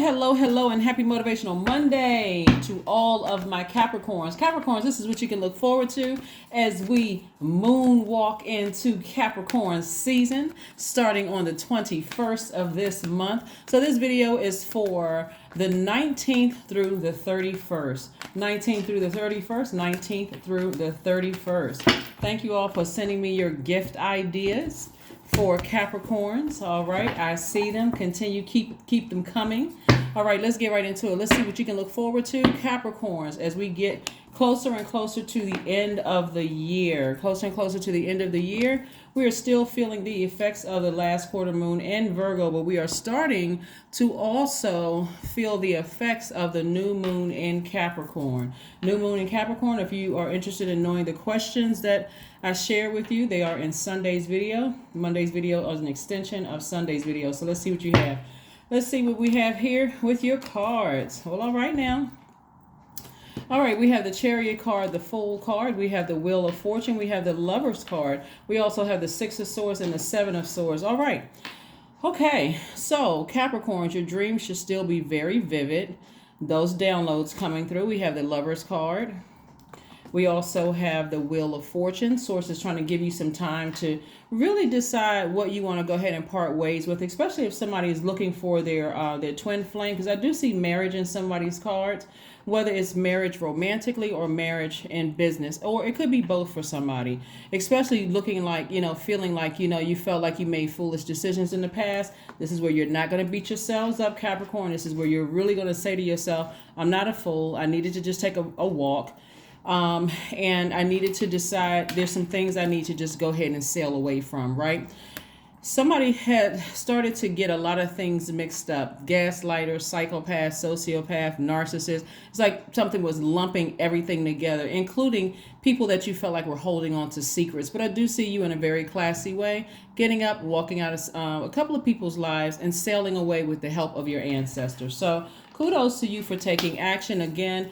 Hello, and happy Motivational Monday to all of my Capricorns. Capricorns, this is what you can look forward to as we moonwalk into Capricorn season, starting on the 21st of this month. So this video is for the 19th through the 31st. 19th through the 31st, 19th through the 31st. Thank you all for sending me your gift ideas for Capricorns. All right, I see them. Continue, keep them coming. All right, let's get right into it. Let's see what you can look forward to, Capricorns, as we get closer and closer to the end of the year. Closer and closer to the end of the year. We are still feeling the effects of the last quarter moon in Virgo, but we are starting to also feel the effects of the new moon in Capricorn. New moon in Capricorn, if you are interested in knowing the questions that I share with you, they are in Sunday's video. Monday's video is an extension of Sunday's video. So let's see what you have. Let's see what we have here with your cards. Hold on right now. All right, we have the Chariot card, the Fool card. We have the Wheel of Fortune. We have the Lovers card. We also have the Six of Swords and the Seven of Swords. All right. Okay, so Capricorns, your dreams should still be very vivid. Those downloads coming through. We have the Lovers card. We also have the Wheel of Fortune. Source is trying to give you some time to really decide what you want to go ahead and part ways with, especially if somebody is looking for their twin flame, because I do see marriage in somebody's cards, whether it's marriage romantically or marriage in business, or it could be both for somebody, especially looking like, feeling like, you felt like you made foolish decisions in the past. This is where you're not going to beat yourselves up, Capricorn. This is where you're really going to say to yourself, I'm not a fool. I needed to just take a walk. And I needed to decide there's some things I need to just go ahead and sail away from, right? Somebody had started to get a lot of things mixed up. Gaslighter, psychopath, sociopath, narcissist. It's like something was lumping everything together, including people that you felt like were holding on to secrets. But I do see you in a very classy way, getting up, walking out of a couple of people's lives and sailing away with the help of your ancestors. So kudos to you for taking action. Again,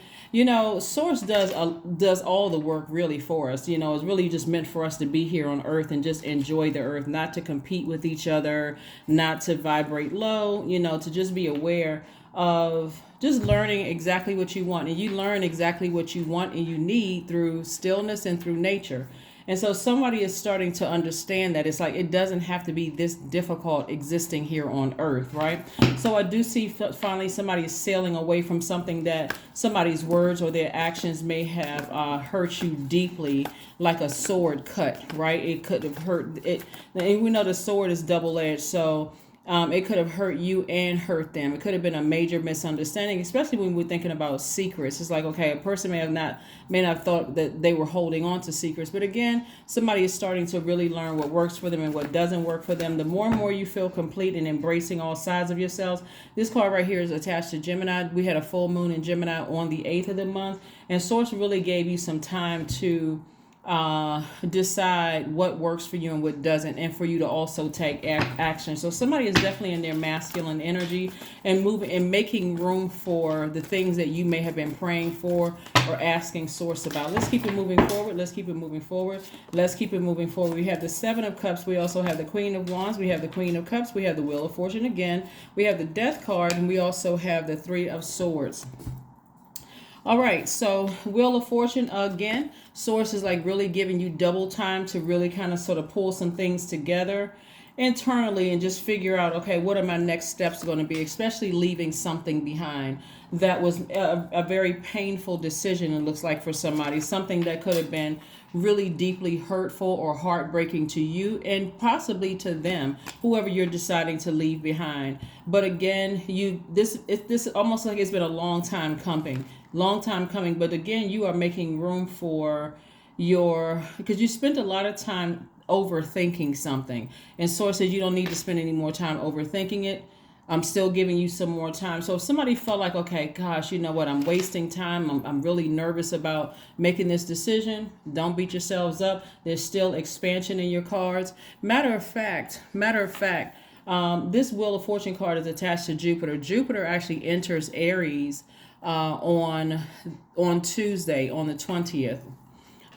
Source does all the work really for us. It's really just meant for us to be here on earth and just enjoy the earth, not to compete with each other, not to vibrate low, to just be aware of just learning exactly what you want. And you learn exactly what you want and you need through stillness and through nature. And so somebody is starting to understand that it's like it doesn't have to be this difficult existing here on earth, right? So I do see finally somebody is sailing away from something that somebody's words or their actions may have hurt you deeply, like a sword cut, right? It could have hurt it. And we know the sword is double-edged, so it could have hurt you and hurt them. It could have been a major misunderstanding, especially when we're thinking about secrets. It's like, okay, a person may not thought that they were holding on to secrets. But again, somebody is starting to really learn what works for them and what doesn't work for them. The more and more you feel complete in embracing all sides of yourselves. This card right here is attached to Gemini. We had a full moon in Gemini on the 8th of the month. And Source really gave you some time to decide what works for you and what doesn't, and for you to also take action. So somebody is definitely in their masculine energy and moving and making room for the things that you may have been praying for or asking Source about. Let's keep it moving forward. Let's keep it moving forward. Let's keep it moving forward. We have the Seven of Cups. We also have the Queen of Wands. We have the Queen of Cups. We have the Wheel of Fortune again. We have the Death card, and we also have the Three of Swords. All right, so Wheel of Fortune again. Source is like really giving you double time to really kind of sort of pull some things together internally and just figure out, okay, what are my next steps going to be, especially leaving something behind. That was a very painful decision, it looks like, for somebody, something that could have been really deeply hurtful or heartbreaking to you and possibly to them, whoever you're deciding to leave behind. But again, this almost like it's been a long time coming. But again, you are making room for because you spent a lot of time overthinking something, and Source says you don't need to spend any more time overthinking it. I'm still giving you some more time. So if somebody felt like, okay, gosh, you know what, I'm wasting time, I'm really nervous about making this decision, don't beat yourselves up. There's still expansion in your cards. Matter of fact, this Wheel of Fortune card is attached to Jupiter. Jupiter actually enters Aries on Tuesday, on the 20th.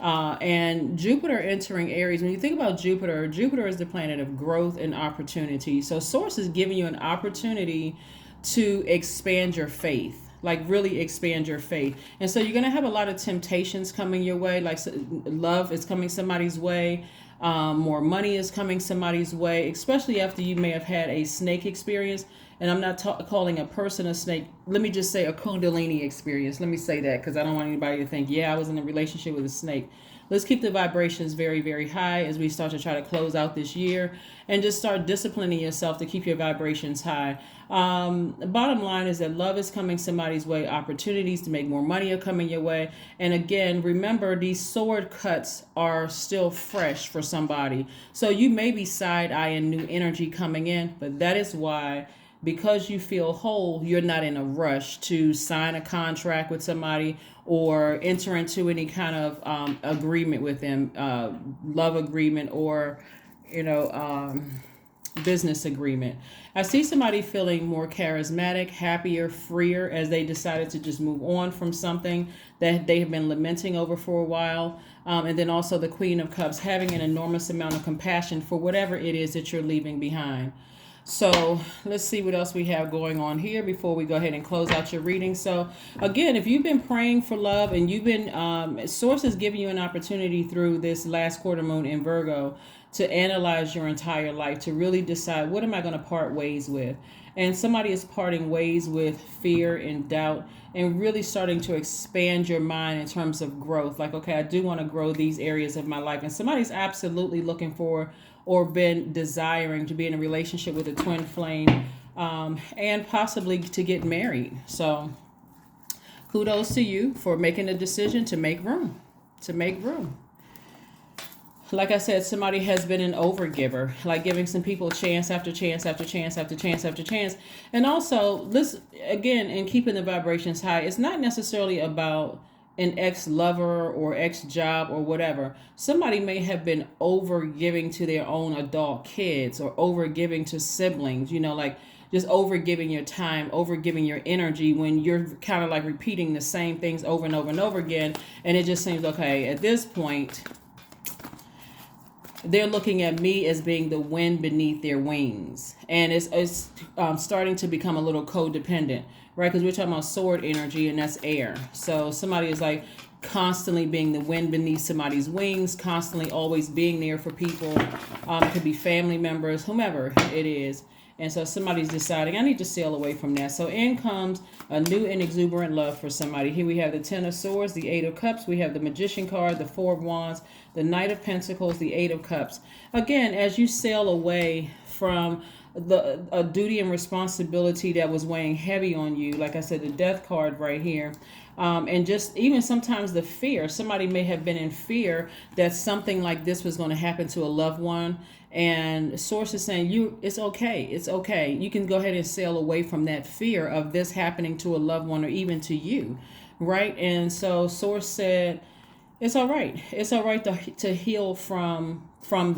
And Jupiter entering Aries, when you think about Jupiter is the planet of growth and opportunity. So Source is giving you an opportunity to expand your faith, like really expand your faith. And so you're going to have a lot of temptations coming your way, like love is coming somebody's way. More money is coming somebody's way, especially after you may have had a snake experience. And I'm not calling a person a snake. Let me just say a Kundalini experience. Let me say that because I don't want anybody to think, yeah, I was in a relationship with a snake. Let's keep the vibrations very, very high as we start to try to close out this year, and just start disciplining yourself to keep your vibrations high. The bottom line is that love is coming somebody's way. Opportunities to make more money are coming your way. And again, remember, these sword cuts are still fresh for somebody. So you may be side-eyeing new energy coming in, but that is why, because you feel whole, you're not in a rush to sign a contract with somebody or enter into any kind of agreement with them, love agreement or, business agreement. I see somebody feeling more charismatic, happier, freer as they decided to just move on from something that they have been lamenting over for a while. And then also the Queen of Cups, having an enormous amount of compassion for whatever it is that you're leaving behind. So let's see what else we have going on here before we go ahead and close out your reading. So again, if you've been praying for love and you've been, Source is giving you an opportunity through this last quarter moon in Virgo to analyze your entire life, to really decide, what am I going to part ways with? And somebody is parting ways with fear and doubt, and really starting to expand your mind in terms of growth. Like, okay, I do want to grow these areas of my life. And somebody's absolutely looking for or been desiring to be in a relationship with a twin flame, and possibly to get married. So kudos to you for making a decision to make room, Like I said, somebody has been an overgiver, like giving some people chance after chance after chance after chance after chance. And also, this, again, in keeping the vibrations high, it's not necessarily about an ex-lover or ex-job or whatever. Somebody may have been over-giving to their own adult kids, or over-giving to siblings, like just over-giving your time, over-giving your energy, when you're kind of like repeating the same things over and over and over again. And it just seems, okay, at this point, they're looking at me as being the wind beneath their wings. And it's starting to become a little codependent, right? Because we're talking about sword energy, and that's air. So somebody is like constantly being the wind beneath somebody's wings, constantly always being there for people. It could be family members, whomever it is. And so somebody's deciding, I need to sail away from that. So in comes a new and exuberant love for somebody. Here we have the Ten of Swords, the Eight of Cups. We have the Magician card, the Four of Wands, the Knight of Pentacles, the Eight of Cups. Again, as you sail away from a duty and responsibility that was weighing heavy on you, like I said, the Death card right here, and just even sometimes the fear. Somebody may have been in fear that something like this was going to happen to a loved one, and Source is saying, it's okay. You can go ahead and sail away from that fear of this happening to a loved one or even to you, right? And so Source said, it's all right. It's all right to heal from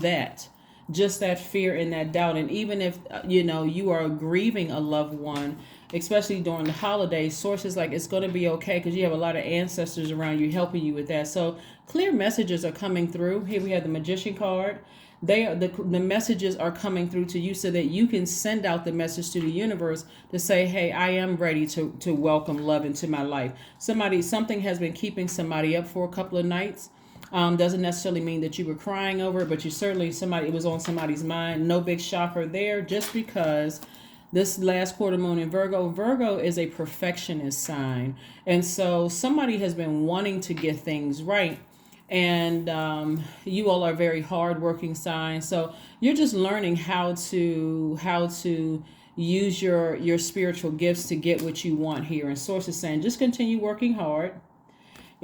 that. Just that fear and that doubt. And even if you are grieving a loved one, especially during the holidays, Source is like, it's going to be okay, because you have a lot of ancestors around you helping you with that. So clear messages are coming through. Here we have the Magician card. The messages are coming through to you so that you can send out the message to the universe to say, hey, I am ready to welcome love into my life. Something has been keeping somebody up for a couple of nights. Doesn't necessarily mean that you were crying over it, but it was on somebody's mind. No big shocker there, just because this last quarter moon in Virgo is a perfectionist sign. And so somebody has been wanting to get things right. And you all are very hardworking signs. So you're just learning how to use your spiritual gifts to get what you want here. And Source is saying, just continue working hard.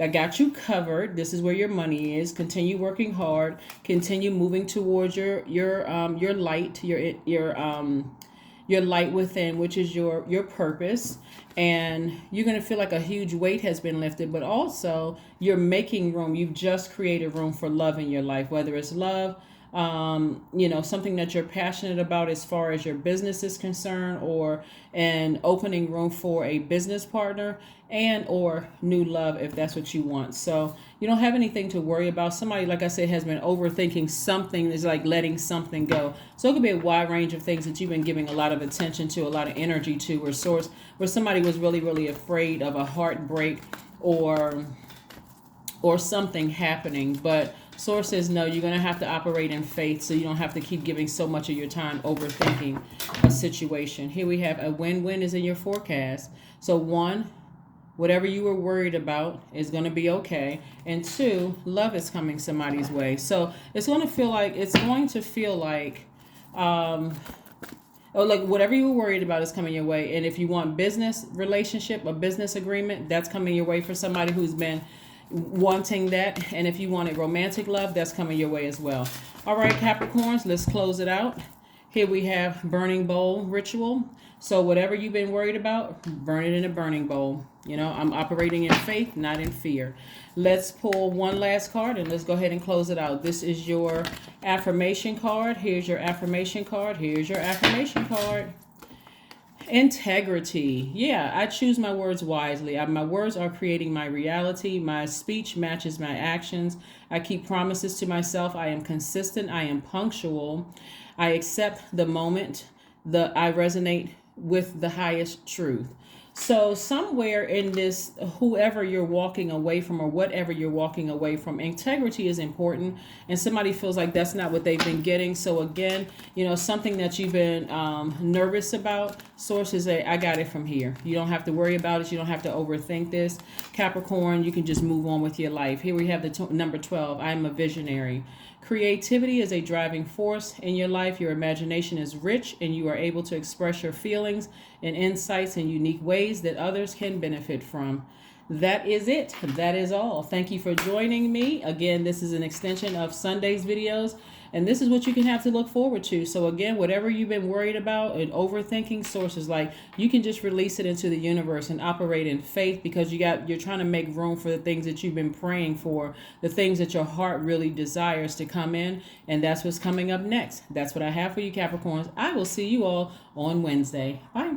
I got you covered. This is where your money is. Continue working hard. Continue moving towards your light, your light within, which is your purpose. And you're going to feel like a huge weight has been lifted, but also you're making room. You've just created room for love in your life, whether it's love, something that you're passionate about as far as your business is concerned, or an opening room for a business partner, and or new love if that's what you want. So you don't have anything to worry about. Somebody, like I said, has been overthinking something, is like letting something go. So it could be a wide range of things that you've been giving a lot of attention to, a lot of energy to, where somebody was really, really afraid of a heartbreak or something happening. But Source says, no, you're going to have to operate in faith, so you don't have to keep giving so much of your time overthinking a situation. Here we have a win-win is in your forecast. So 1, whatever you were worried about is going to be okay. And 2, love is coming somebody's way. So it's going to feel like, like whatever you were worried about is coming your way. And if you want business relationship, a business agreement, that's coming your way for somebody who's been wanting that. And if you wanted romantic love, that's coming your way as well. All right, Capricorns, let's close it out. Here we have burning bowl ritual. So whatever you've been worried about, burn it in a burning bowl. I'm operating in faith, not in fear. Let's pull one last card and let's go ahead and close it out. This is your affirmation card. Here's your affirmation card. Here's your affirmation card. Integrity. Yeah, I choose my words wisely. My words are creating my reality. My speech matches my actions. I keep promises to myself. I am consistent. I am punctual. I accept the moment. I resonate with the highest truth. So somewhere in this, whoever you're walking away from or whatever you're walking away from, integrity is important, and somebody feels like that's not what they've been getting. So again, something that you've been nervous about, sources say, I got it from here. You don't have to worry about it. You don't have to overthink this. Capricorn, you can just move on with your life. Here we have the number 12. I am a visionary. Creativity is a driving force in your life. Your imagination is rich, and you are able to express your feelings and insights in unique ways that others can benefit from. That is it. That is all. Thank you for joining me. Again, this is an extension of Sunday's videos, and this is what you can have to look forward to. So again, whatever you've been worried about and overthinking, sources like you can just release it into the universe and operate in faith, because you're trying to make room for the things that you've been praying for, the things that your heart really desires to come in, and that's what's coming up next. That's what I have for you, Capricorns. I will see you all on Wednesday. Bye.